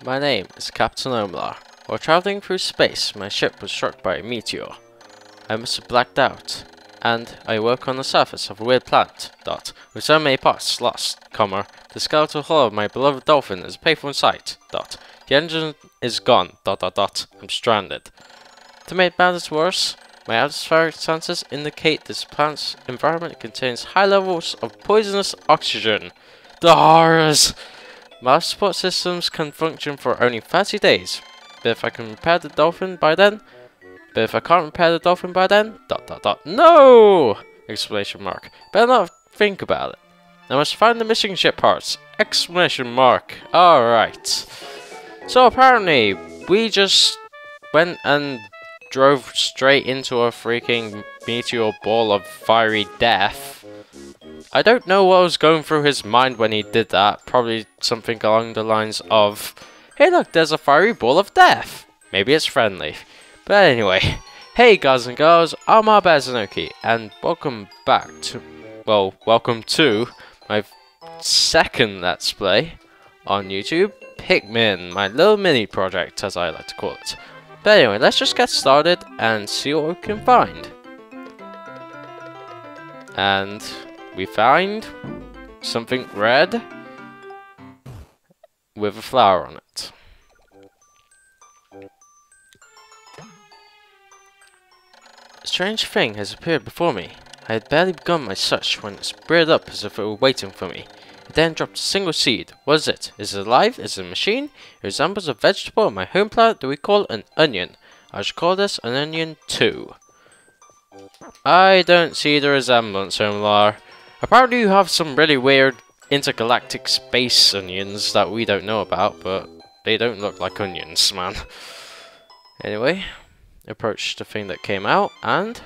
My name is Captain Omlar. While traveling through space, my ship was struck by a meteor. I must have blacked out, and I woke on the surface of a weird planet, with so many parts lost, the skeletal hull of my beloved dolphin is a painful sight, the engine is gone, I'm stranded. To make matters worse, my atmospheric sensors indicate this planet's environment contains high levels of poisonous oxygen. The horrors! My life support systems can function for only 30 days, but if I can repair the dolphin by then, no! Exclamation mark. Better not think about it. I must find the missing ship parts! Exclamation mark. Alright. So apparently, we just went and drove straight into a freaking meteor ball of fiery death. I don't know what was going through his mind when he did that. Probably something along the lines of, hey look, there's a fiery ball of death. Maybe it's friendly. But anyway, hey guys and girls, I'm Arbezenoki, and welcome to my second Let's Play on YouTube, Pikmin, my little mini project as I like to call it. But anyway, let's just get started and see what we can find. And we find something red with a flower on it. A strange thing has appeared before me. I had barely begun my search when it spread up as if it were waiting for me. It then dropped a single seed. What is it? Is it alive? Is it a machine? It resembles a vegetable on my home planet that we call an onion. I should call this an onion too. I don't see the resemblance, Omlar. Apparently you have some really weird intergalactic space onions that we don't know about, but they don't look like onions, man. Anyway, approach the thing that came out, and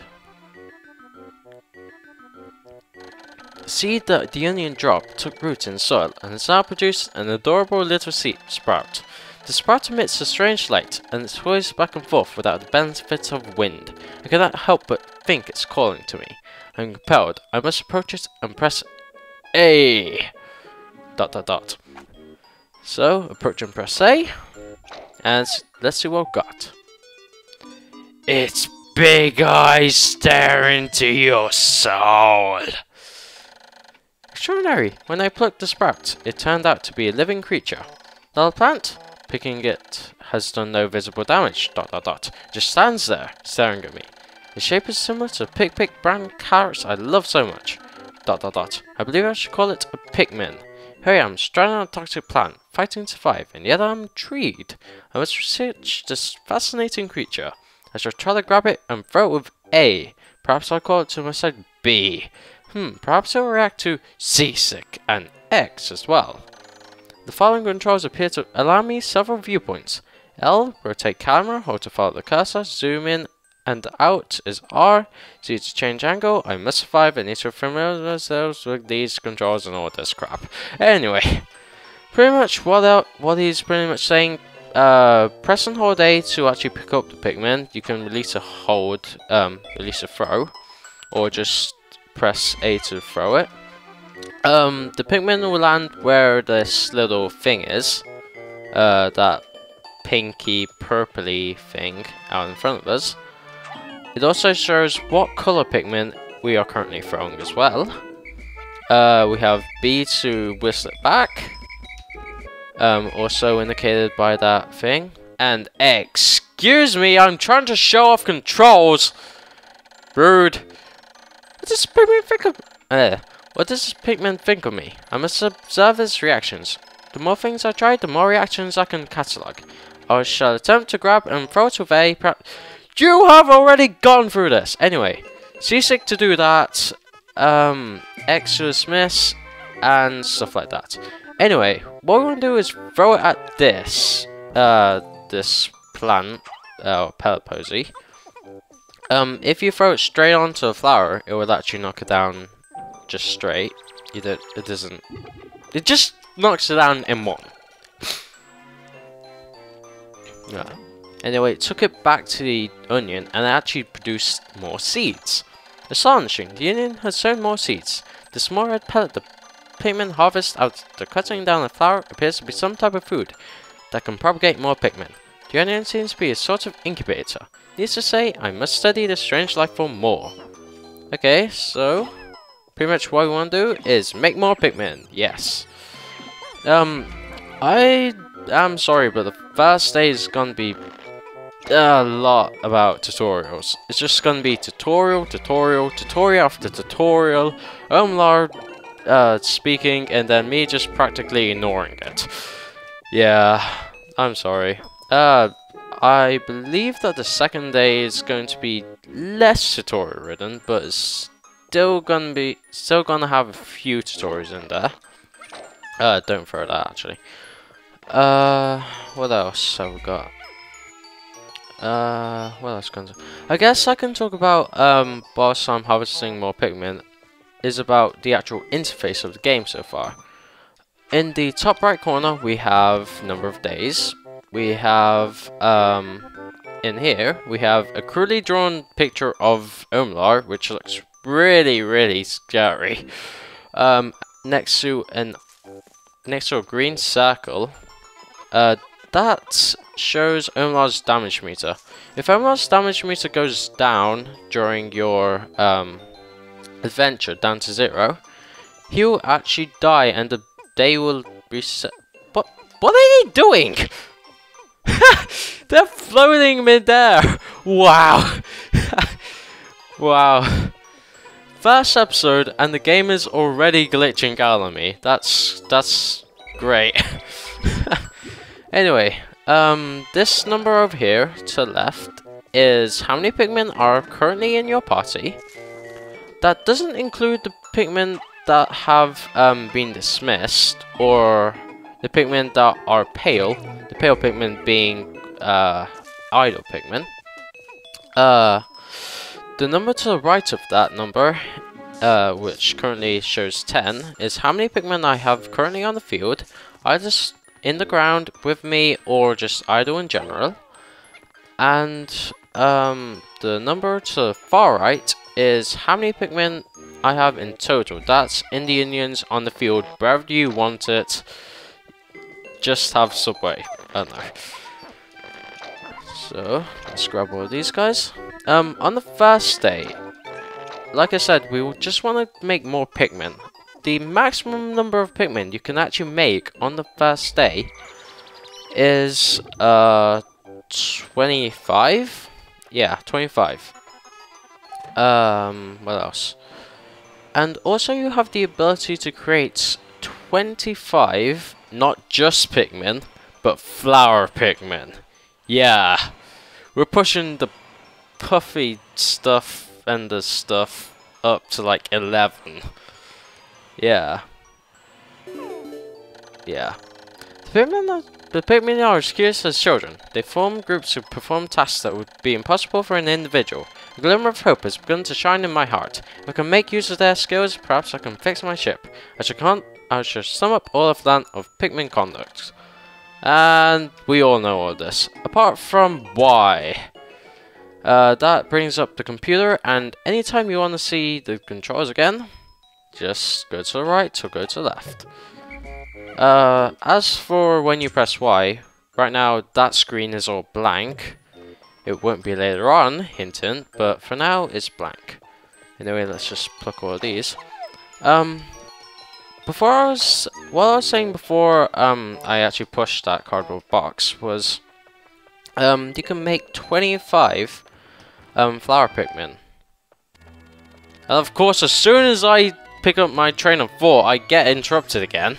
the seed that the onion dropped took root in the soil and has now produced an adorable little seed sprout. The sprout emits a strange light and it sways back and forth without the benefit of wind. I cannot help but think it's calling to me. I'm compelled. I must approach it and press A. ... So, approach and press A, and let's see what I've got. Its big eyes stare into your soul. Extraordinary. When I plucked the sprout, it turned out to be a living creature. Not a plant. Picking it has done no visible damage. It just stands there, staring at me. The shape is similar to Pick brand carrots I love so much. I believe I should call it a Pikmin. Here I am, stranded on a toxic plant, fighting to survive, and yet I'm intrigued. I must research this fascinating creature. I shall try to grab it and throw it with A. Perhaps I'll call it to my side B. Perhaps it will react to seasick and X as well. The following controls appear to allow me several viewpoints. L, rotate camera, hold to follow the cursor, zoom in and out is R, Z to change angle. I must survive, I need to familiarize ourselves with these controls and all this crap. Anyway, pretty much what he's pretty much saying, press and hold A to actually pick up the Pikmin. You can release a hold, release a throw, or just press A to throw it. The Pikmin will land where this little thing is, that pinky purpley thing out in front of us. It also shows what color Pikmin we are currently throwing as well. We have B to whistle it back, also indicated by that thing. And excuse me, I'm trying to show off controls. Rude. What does this Pikmin think of me? I must observe its reactions. The more things I try, the more reactions I can catalogue. I shall attempt to grab and throw it with A. You have already gone through this! Anyway, seasick to do that, X to dismiss, and stuff like that. Anyway, what we're going to do is throw it at this, this plant, pellet posy. If you throw it straight onto a flower, it will actually knock it down just straight. It just knocks it down in one. Yeah. Anyway, it took it back to the onion and it actually produced more seeds. Astonishing, the onion has sown more seeds. The small red pellet the Pikmin harvest after cutting down the flower appears to be some type of food. that can propagate more Pikmin. The onion seems to be a sort of incubator. Needless to say, I must study this strange life form more. Okay, so pretty much what we want to do is make more Pikmin. Yes. I am sorry, but the first day is gonna be a lot about tutorials. It's just gonna be tutorial after tutorial, speaking, and then me just practically ignoring it. Yeah, I'm sorry. I believe that the second day is going to be less tutorial ridden, but it's still gonna have a few tutorials in there. Don't throw that actually. What else have we got? What else can I guess I can talk about whilst I'm harvesting more Pikmin is about the actual interface of the game so far. In the top right corner we have number of days. We have in here we have a crudely drawn picture of Omlar, which looks really scary. Next to a green circle, that shows Omlar's damage meter. If Omlar's damage meter goes down during your adventure down to 0, he will actually die and the day will reset. What are they doing? They're floating mid-air. Wow. Wow. First episode and the game is already glitching out on me. That's great. Anyway, this number over here to the left is how many Pikmin are currently in your party. That doesn't include the Pikmin that have been dismissed, or the Pikmin that are pale. The pale Pikmin being idle Pikmin. The number to the right of that number, which currently shows 10, is how many Pikmin I have currently on the field, either in the ground with me or just idle in general. And the number to the far right is how many Pikmin I have in total. That's in the onions on the field, wherever you want it. Just have Subway. I don't know. So, let's grab all of these guys. On the first day, like I said, we will just want to make more Pikmin. The maximum number of Pikmin you can actually make on the first day is 25? Yeah, 25. What else? And also you have the ability to create 25, not just Pikmin, but flower Pikmin. Yeah, we're pushing the puffy stuff and the stuff up to like 11. Yeah. Yeah. The Pikmin are as curious as children. They form groups to perform tasks that would be impossible for an individual. A glimmer of hope has begun to shine in my heart. If I can make use of their skills, perhaps I can fix my ship. I shall sum up all of that of Pikmin conduct. And we all know all this. Apart from why. That brings up the computer, and anytime you want to see the controls again, just go to the right or go to the left. As for when you press Y, right now that screen is all blank. It won't be later on, hint hint, but for now it's blank. Anyway, let's just pluck all of these. What I was saying before I actually pushed that cardboard box was you can make 25 flower Pikmin. And of course, as soon as I pick up my train of thought, I get interrupted again.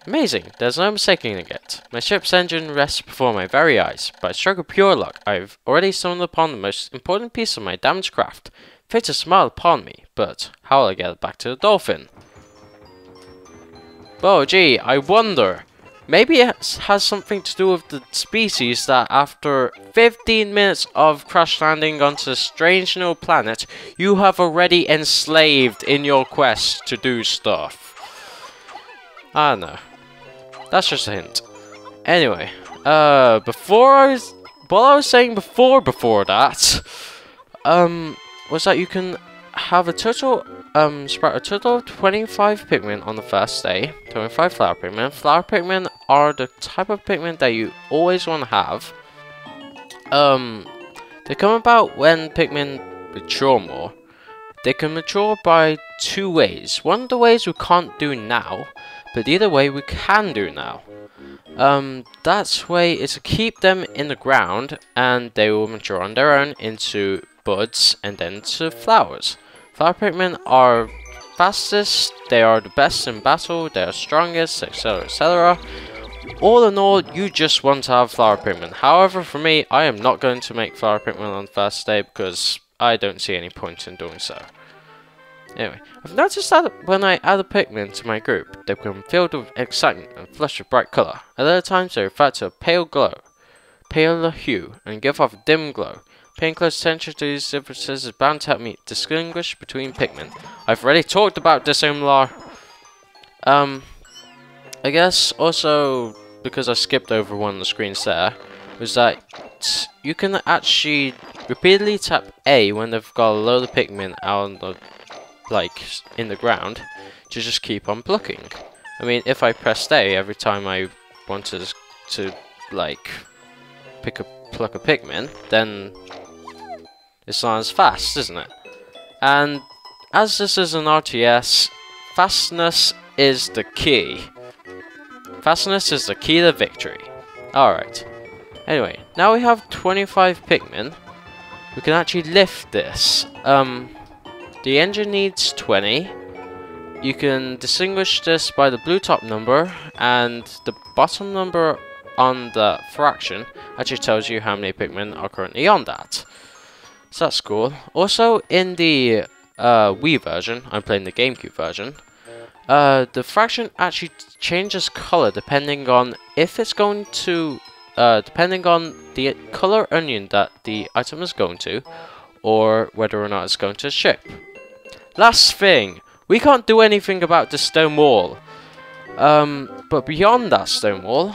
Amazing, there's no mistaking it. My ship's engine rests before my very eyes. By a stroke of pure luck, I've already stumbled upon the most important piece of my damaged craft. Fate has smiled upon me, but how will I get it back to the dolphin? Oh gee, I wonder. Maybe it has something to do with the species that after 15 minutes of crash landing onto a strange new planet, you have already enslaved in your quest to do stuff. I don't know. That's just a hint. Anyway, what I was saying before that, was that you can have a total sprout a total of 25 Pikmin on the first day. 25 flower Pikmin. Flower Pikmin are the type of Pikmin that you always want to have. They come about when Pikmin mature more. They can mature by two ways. One of the ways we can't do now, but the other way we can do now. That way is to keep them in the ground, and they will mature on their own into buds and then to flowers. Flower Pikmin are fastest, they are the best in battle, they are strongest, etc, etc. All in all, you just want to have Flower Pikmin. However, for me, I am not going to make Flower Pikmin on the first day because I don't see any point in doing so. Anyway, I've noticed that when I add a Pikmin to my group, they become filled with excitement and flush with bright colour. At other times, they revert to a paler hue, and give off a dim glow. Paying close attention to these differences is bound to help me distinguish between Pikmin. I've already talked about this, Umlar. I guess also, because I skipped over one of the screens there, was that you can actually repeatedly tap A when they've got a load of Pikmin out on the, in the ground, to just keep on plucking. I mean, if I pressed A every time I wanted to, pluck a Pikmin, then it's not as fast, isn't it? And as this is an RTS, fastness is the key. Fastness is the key to victory. Alright. Anyway, now we have 25 Pikmin. We can actually lift this. The engine needs 20. You can distinguish this by the blue top number, and the bottom number on the fraction actually tells you how many Pikmin are currently on that. So that's cool. Also, in the Wii version, I'm playing the GameCube version, the fraction actually changes color depending on if it's going to, depending on the color onion that the item is going to, or whether or not it's going to ship. Last thing, we can't do anything about the stone wall. But beyond that stone wall,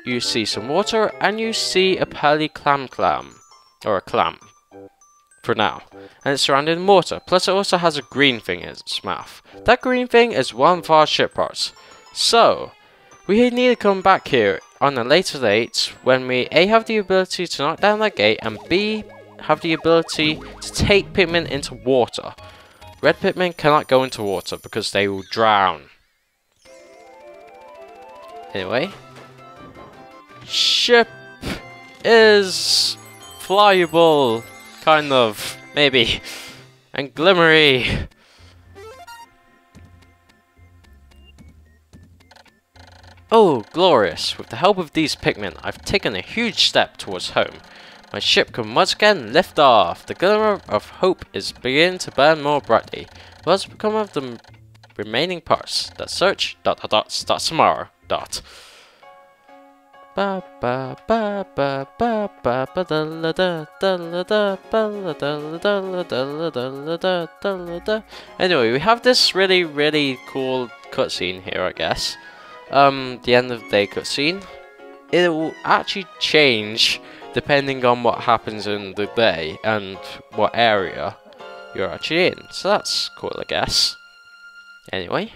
you see some water and you see a pearly clam, or a clam, for now. And it's surrounded in water, plus it also has a green thing in its mouth. That green thing is one of our ship parts. So, we need to come back here on a later date when we A, have the ability to knock down that gate, and B, have the ability to take Pikmin into water. Red Pikmin cannot go into water because they will drown. Anyway, ship is flyable, kind of, maybe, and glimmery. Oh, glorious! With the help of these Pikmin, I've taken a huge step towards home. My ship can once again lift off. The glimmer of hope is beginning to burn more brightly. What's become of the remaining parts? The search ... starts tomorrow. Anyway, we have this really cool cutscene here, I guess. The end of the day cutscene. It will actually change depending on what happens in the day and what area you're actually in. So that's cool, I guess. Anyway,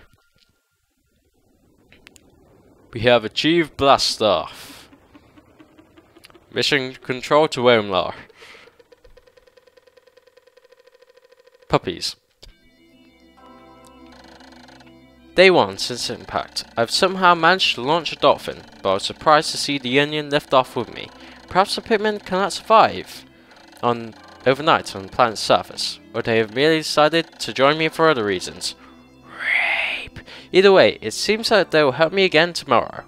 we have achieved blast off. Mission control to Omlar. Puppies. Day 1 since impact. I've somehow managed to launch a dolphin, but I was surprised to see the onion lift off with me. Perhaps the Pikmin cannot survive overnight on the planet's surface, or they have merely decided to join me for other reasons. Rape. Either way, it seems that they will help me again tomorrow.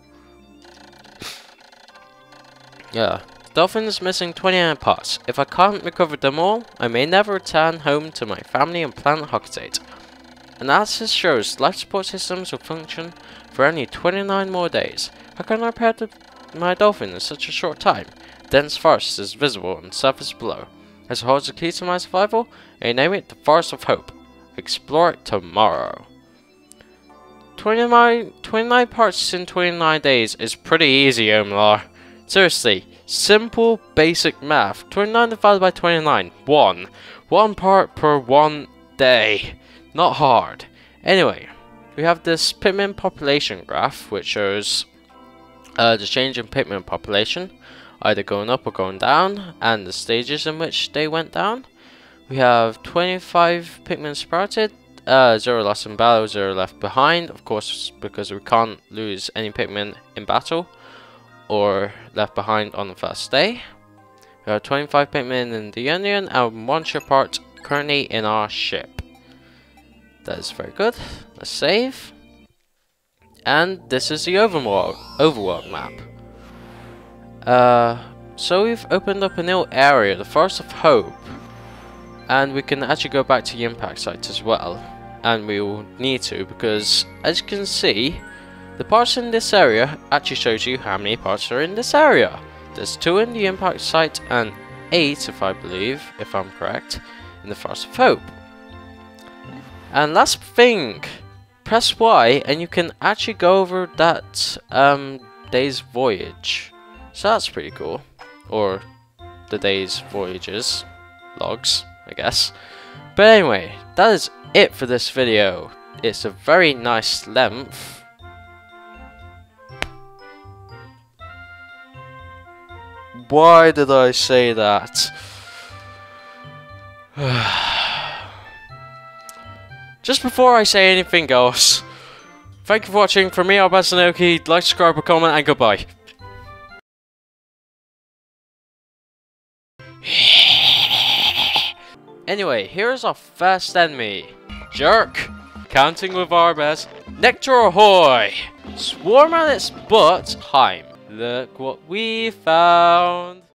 Yeah, the dolphin is missing 29 parts. If I can't recover them all, I may never return home to my family on planet Hocotate. Analysis shows life support systems will function for only 29 more days. How can I repair my dolphin in such a short time? Dense forest is visible on the surface below. As it holds the key to my survival, I name it the Forest of Hope. Explore it tomorrow. 29 parts in 29 days is pretty easy, Omlar. Seriously, simple, basic math. 29 divided by 29. 1. 1 part per 1 day. Not hard. Anyway, we have this Pikmin population graph, which shows the change in Pikmin population, either going up or going down, and the stages in which they went down. We have 25 Pikmin sprouted, 0 lost in battle, 0 left behind, of course, because we can't lose any Pikmin in battle or left behind on the first day. We have 25 Pikmin in the Onion and 1 ship part currently in our ship. That is very good. Let's save. And this is the overworld map. So we've opened up a new area, the Forest of Hope. And we can actually go back to the impact site as well. And we will need to, because as you can see, the parts in this area actually shows you how many parts are in this area. There's 2 in the impact site and 8, if I'm correct, in the Forest of Hope. And last thing, press Y and you can actually go over that day's voyage. So that's pretty cool. Or the day's voyages, logs, I guess. But anyway, that is it for this video. It's a very nice length. Why did I say that? Just before I say anything else, thank you for watching. From me, Arbezenoki. Like, subscribe, or comment, and goodbye. Anyway, here's our first enemy. Jerk. Counting with Arbez. Nectar ahoy! Swarm at its butt. Time. Look what we found.